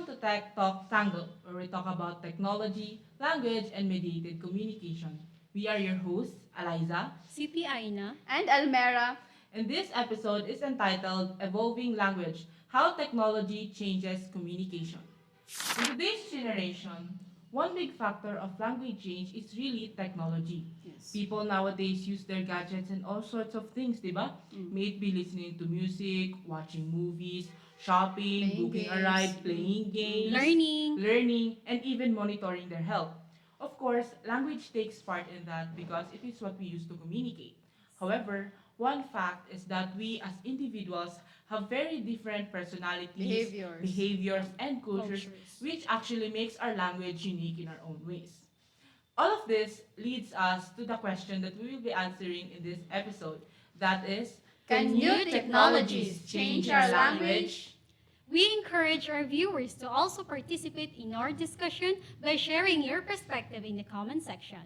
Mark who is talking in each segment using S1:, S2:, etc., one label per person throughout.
S1: to Tech Talk Tango, where we talk about technology, language, and mediated communication. We are your hosts, Eliza,
S2: Siti Aina.
S3: And Almera.
S1: and this episode is entitled Evolving Language: How Technology Changes Communication. In today's generation, one big factor of language change is really technology.
S3: Yes.
S1: People nowadays use their gadgets and all sorts of things, diba?
S3: Mm.
S1: May it be listening to music, watching movies, shopping,
S3: Playing
S1: booking a
S3: games.
S1: ride, playing games,
S2: Learning.
S1: learning, and even monitoring their health. Of course, language takes part in that because it is what we use to communicate. However, one fact is that we as individuals have very different personalities,
S3: Behaviors.
S1: behaviors, and cultures,
S2: Cultures.
S1: which actually makes our language unique in our own ways. All of this leads us to the question that we will be answering in this episode. That is,
S3: Can new technologies change our language?
S2: We encourage our viewers to also participate in our discussion by sharing your perspective in the comment section.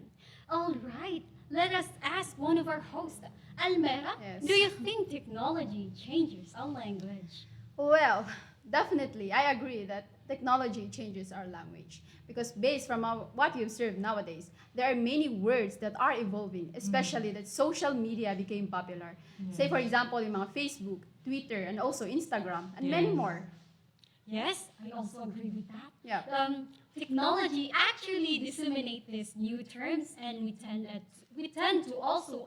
S2: All right, let us ask one of our hosts, Almera.
S3: Yes.
S2: Do you think technology changes our language?
S3: Well, definitely, I agree that technology changes our language because based from what you observe nowadays, there are many words that are evolving, especially that social media became popular. Say for example, in mga Facebook, Twitter, and also Instagram, and many
S1: Yes.
S3: more.
S2: Yes, I also agree with that.
S3: Yeah.
S2: Technology actually disseminate these new terms, and we tend to also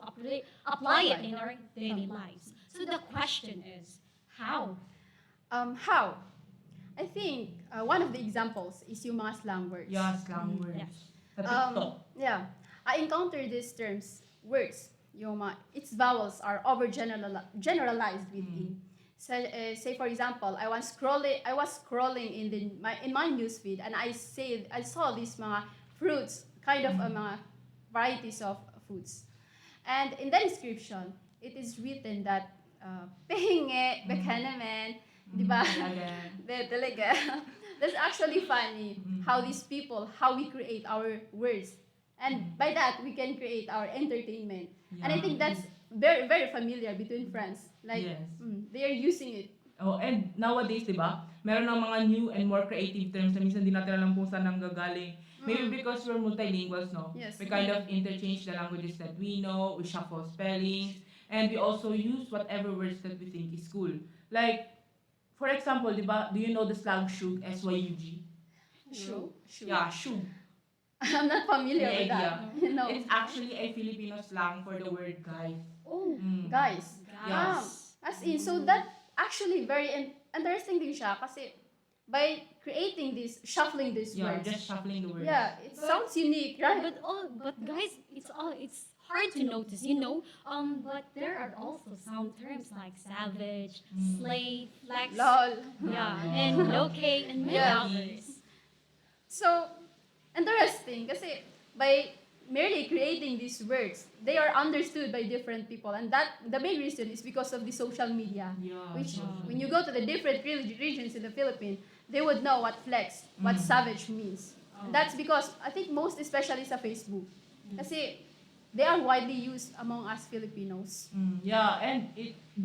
S2: apply it in our daily lives. So the question is, how?
S3: How? I think one of the examples is yung mga slang words.
S1: Yeah, slang words.
S2: Yes.
S1: Sa TikTok.
S3: Yeah, I encounter these terms, words, yung mga, its vowels are generalized within. So, say for example, I was scrolling in my newsfeed and I saw these mga fruits, kind of mga varieties of foods. And in the description, it is written that pahingi, bekanemen, di ba? Talaga. That's actually funny how these people, how we create our words. And by that, we can create our entertainment. And I think that's very, very familiar between friends. Like,
S1: Yes.
S3: they are using it.
S1: Oh, and nowadays, di ba, meron ng mga new and more creative terms na minsan di natin alam kung saan nanggagaling. Maybe because we're multilinguals, no?
S3: Yes.
S1: We kind of interchange the languages that we know, we shuffle spellings, and we also use whatever words that we think is cool. Like, for example, di ba, do you know the slang shug, S-Y-U-G?
S3: Shoe.
S1: Yeah, shug.
S3: I'm not familiar
S1: Any
S3: with that.
S1: idea?
S3: No.
S1: It's actually a Filipino slang for the word guys.
S2: Oh,
S3: Guys.
S2: guys.
S3: As in, so that actually very interesting din siya kasi by creating this, shuffling these
S1: Yeah,
S3: words.
S1: just shuffling the words.
S3: Yeah, it sounds unique, right?
S2: But guys, it's hard to notice, you know. But there are also some terms like savage, slave, flex,
S3: Lol.
S2: yeah, and locate, and many
S3: Yeah.
S2: others.
S3: So, interesting kasi by merely creating these words, they are understood by different people. And that the main reason is because of the social media.
S1: Yeah,
S3: Which,
S1: social
S3: when you go to the different regions in the Philippines, they would know what flex, what savage means. And that's because, I think most especially sa Facebook. Kasi, they are widely used among us Filipinos.
S1: Yeah, and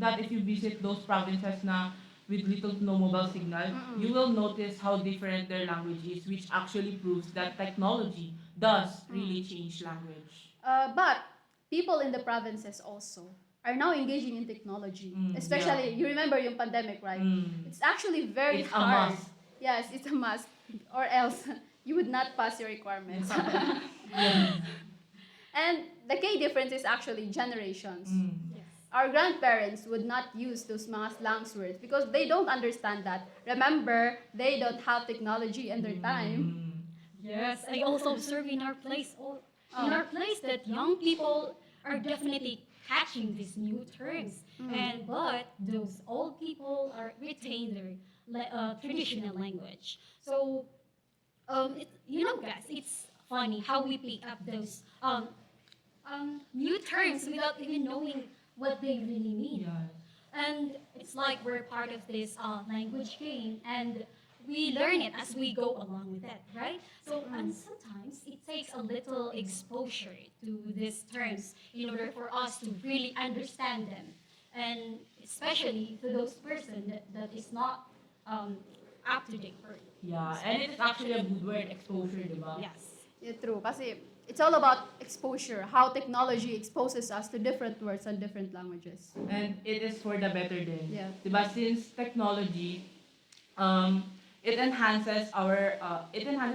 S1: that if you visit those provinces na with little to no mobile signal, you will notice how different their language is, which actually proves that technology does really change language.
S3: But people in the provinces also are now engaging in technology. Especially, you remember yung pandemic, right? It's actually very
S1: It's a
S3: hard.
S1: must.
S3: Yes, it's a must. Or else, you would not pass your requirements. And the key difference is actually generations.
S2: Yes.
S3: Our grandparents would not use those mga slang words because they don't understand that. Remember, they don't have technology in their time.
S2: Yes, I also observe in our place, that young people are definitely catching these new terms, but those old people are retain their traditional language. So, guys, it's funny how we pick up those new terms without even knowing what they really mean.
S1: Yeah.
S2: And it's like we're part of this language game, and we learn it as we go along with it, right? So, and sometimes it takes a little exposure to these terms in order for us to really understand them, and especially to those person that is not up to date word.
S1: Yeah, and it is actually a good word, exposure, di ba?
S2: Yes.
S3: Yeah, true. Kasi it's all about exposure, how technology exposes us to different words and different languages.
S1: And it is for the better din.
S3: Yeah.
S1: Diba? Since technology, um, it enhances our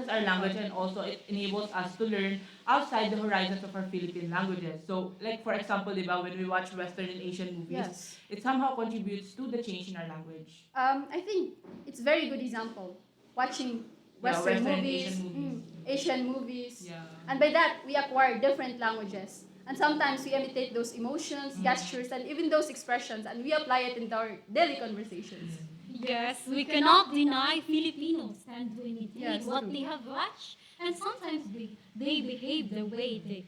S1: language, and also it enables us to learn outside the horizons of our Philippine languages. So, like for example, diba, when we watch Western and Asian movies,
S3: Yes.
S1: it somehow contributes to the change in our language.
S3: I think it's very good example watching
S1: Yeah,
S3: Western
S1: Western and
S3: movies,
S1: Asian movies.
S3: Asian movies,
S1: Yeah.
S3: and by that we acquire different languages. And sometimes we imitate those emotions,
S1: Mm.
S3: gestures, and even those expressions, and we apply it in our daily conversations.
S2: Yes, we cannot deny Filipinos tend to imitate
S3: Yes,
S2: what
S3: true.
S2: they have watched, and sometimes they behave the way the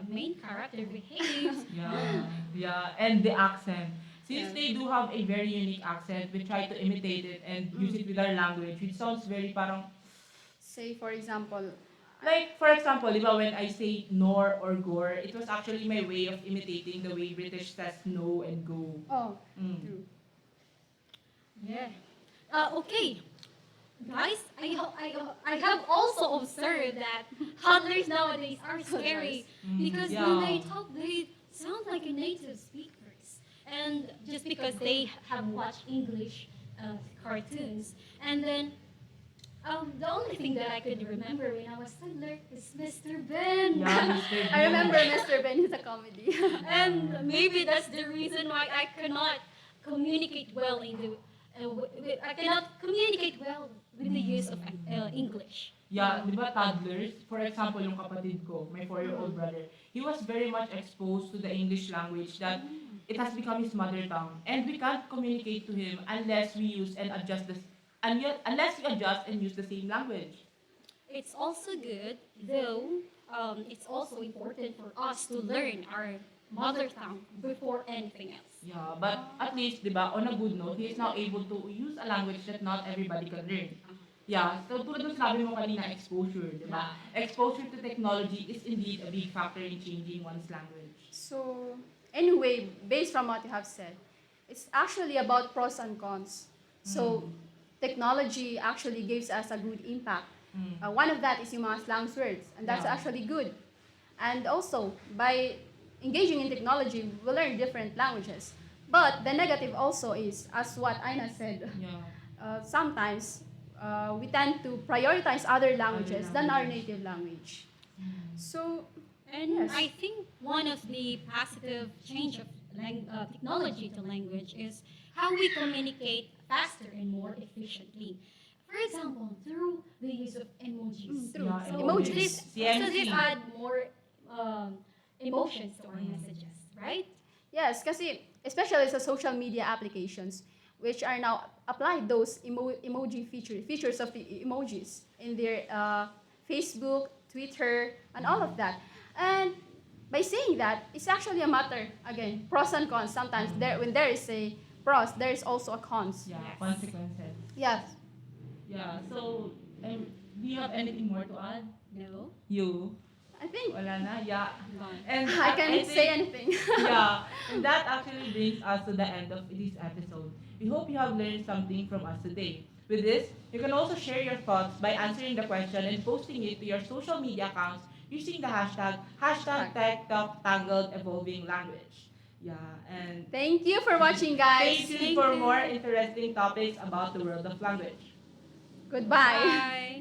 S2: main character behaves.
S1: Yeah, yeah, and the accent. Since
S3: Yeah.
S1: they do have a very unique accent, we try to imitate it and use it with our language, which sounds very parang,
S3: Say, for example,
S1: like, for example, di ba, when I say nor or gore, it was actually my way of imitating the way British says no and go.
S3: oh,
S1: Mm.
S3: true.
S2: Yeah. Okay, guys, I have also observed that toddlers nowadays are scary because when they
S1: Yeah.
S2: talk, they sound like a native speakers, and just because they have watched English cartoons, and then the only thing that I could remember when I was toddler is Mr. Ben.
S1: Yeah, Mr.
S3: I remember
S1: Bean.
S3: Mr. Ben is a comedy.
S2: And maybe that's the reason why I cannot communicate well in the I cannot communicate well with the use of English.
S1: Yeah, di ba toddlers, for example, yung kapatid ko, my 4-year-old brother, he was very much exposed to the English language that it has become his mother tongue. And we can't communicate to him unless we use and adjust this, and yet, unless we adjust and use the same language.
S2: It's also good, though. It's also important for us to learn our mother tongue before anything else.
S1: Yeah, but at least, di ba, on a good note, he is now able to use a language that not everybody can learn. Yeah, so tulad ng sabi mo kanina, exposure, di ba? Exposure to technology is indeed a big factor in changing one's language.
S3: So, anyway, based from what you have said, it's actually about pros and cons. So, technology actually gives us a good impact.
S1: Mm.
S3: One of that is yung mga slangs words, and that's
S1: Yeah.
S3: actually good. And also, by engaging in technology, we learn different languages. But the negative also is, as what Aina said,
S1: Yeah.
S3: sometimes we tend to prioritize other languages than our
S1: languages.
S3: native language.
S1: Mm.
S3: So,
S2: And
S3: Yes.
S2: I think one of the positive change of technology to language is how we communicate faster and more efficiently. For example, through the use of emojis.
S3: true.
S1: Yeah,
S2: So
S3: Emojis.
S2: this add more emotions to our messages, right?
S3: yes, kasi especially sa social media applications, which are now applied those emoji features of the emojis in their Facebook, Twitter, and all of that. And by saying that, it's actually a matter, again, pros and cons. Sometimes when there is a pros, there is also a cons.
S1: Yeah,
S2: Yes.
S1: consequences.
S3: Yes.
S1: Yeah, so, do you have anything more to add?
S2: No.
S1: You?
S3: I think
S1: Wala na? Yeah.
S2: Gone.
S1: And
S3: I can
S1: think-
S3: say anything.
S1: Yeah, and that actually brings us to the end of this episode. We hope you have learned something from us today. With this, you can also share your thoughts by answering the question and posting it to your social media accounts using the hashtag #TechTalkTangledEvolvingLanguage. Yeah, and
S3: Thank you for watching, guys.
S1: stay tuned for more interesting topics about the world of language.
S3: Goodbye.
S2: Bye.